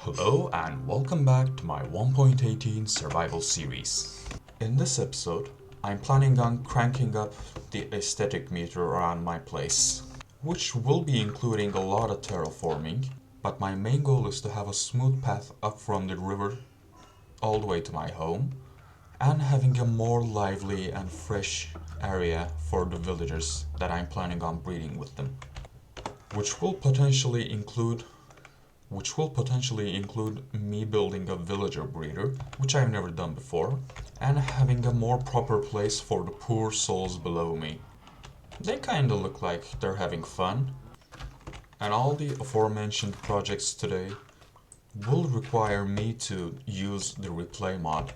Hello and welcome back to my 1.18 survival series. In this episode, I'm planning on cranking up the aesthetic meter around my place, which will be including a lot of terraforming, but my main goal is to have a smooth path up from the river all the way to my home, and having a more lively and fresh area for the villagers that I'm planning on breeding with them, which will potentially include me building a villager breeder, which I've never done before, and having a more proper place for the poor souls below me. They kinda look like they're having fun, and all the aforementioned projects today will require me to use the replay mod,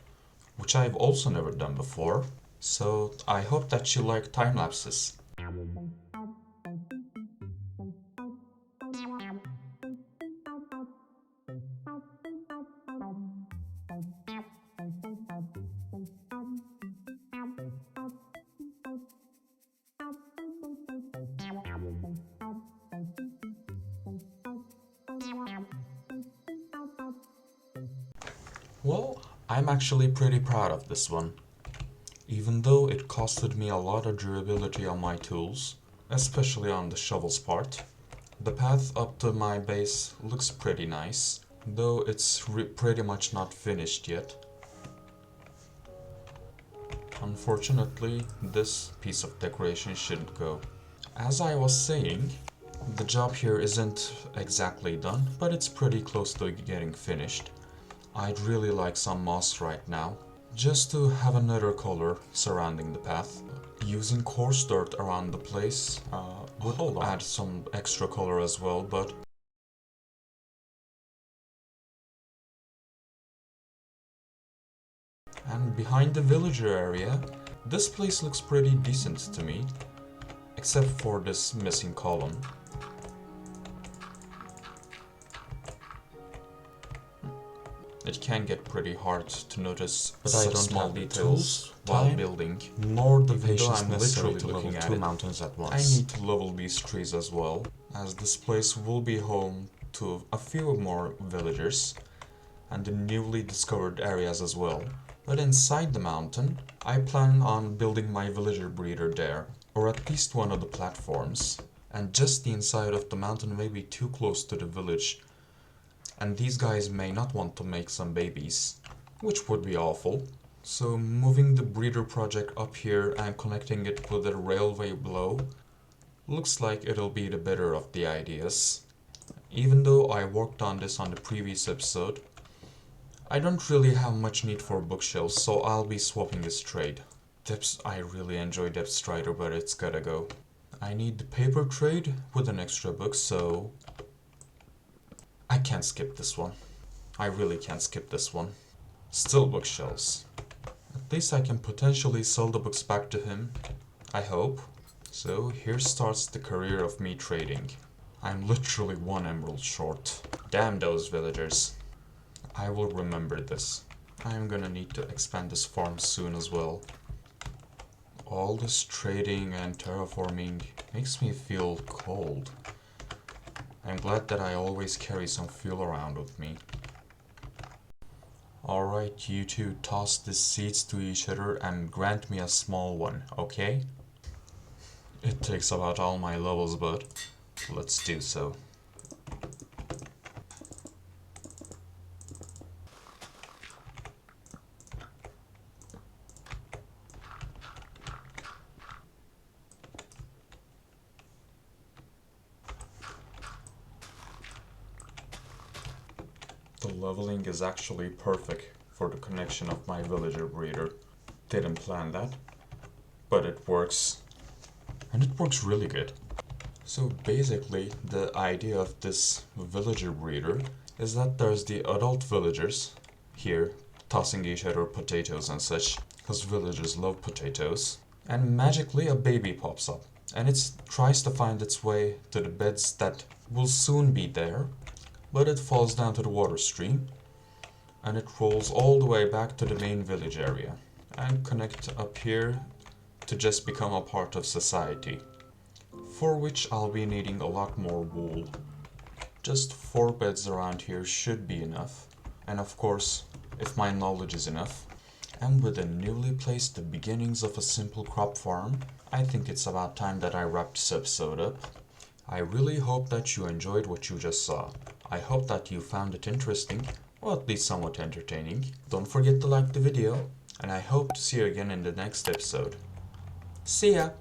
which I've also never done before, so I hope that you like time lapses. Well, I'm actually pretty proud of this one, even though it costed me a lot of durability on my tools, especially on the shovels part. The path up to my base looks pretty nice, though it's pretty much not finished yet. Unfortunately, this piece of decoration shouldn't go. As I was saying, the job here isn't exactly done, but it's pretty close to getting finished. I'd really like some moss right now, just to have another color surrounding the path. Using coarse dirt around the place would add some extra color as well, but and behind the villager area, this place looks pretty decent to me, except for this missing column. It can get pretty hard to notice such small details while building, nor the patience necessary to level two mountains at once. I need to level these trees as well, as this place will be home to a few more villagers and the newly discovered areas as well. But inside the mountain, I plan on building my villager breeder there, or at least one of the platforms. And just the inside of the mountain may be too close to the village, and these guys may not want to make some babies, which would be awful. So moving the breeder project up here and connecting it with the railway below looks like it'll be the better of the ideas. Even though I worked on this on the previous episode, I don't really have much need for bookshelves, so I'll be swapping this trade. I really enjoy Depth Strider, but it's gotta go. I need the paper trade with an extra book, so I can't skip this one. I really can't skip this one. Still bookshelves. At least I can potentially sell the books back to him, I hope. So here starts the career of me trading. I'm literally 1 emerald short. Damn those villagers. I will remember this. I'm gonna need to expand this farm soon as well. All this trading and terraforming makes me feel cold. I'm glad that I always carry some fuel around with me. Alright, you two, toss these seeds to each other and grant me a small one, okay? It takes about all my levels, but let's do so. The leveling is actually perfect for the connection of my villager breeder. Didn't plan that, but it works. And it works really good. So basically, the idea of this villager breeder is that there's the adult villagers here tossing each other potatoes and such, because villagers love potatoes. And magically a baby pops up, and it tries to find its way to the beds that will soon be there. But it falls down to the water stream, and it rolls all the way back to the main village area, and connect up here to just become a part of society, for which I'll be needing a lot more wool. Just 4 beds around here should be enough. And of course, if my knowledge is enough. And with the newly placed the beginnings of a simple crop farm, I think it's about time that I wrap this episode up. I really hope that you enjoyed what you just saw. I hope that you found it interesting, or at least somewhat entertaining. Don't forget to like the video, and I hope to see you again in the next episode. See ya!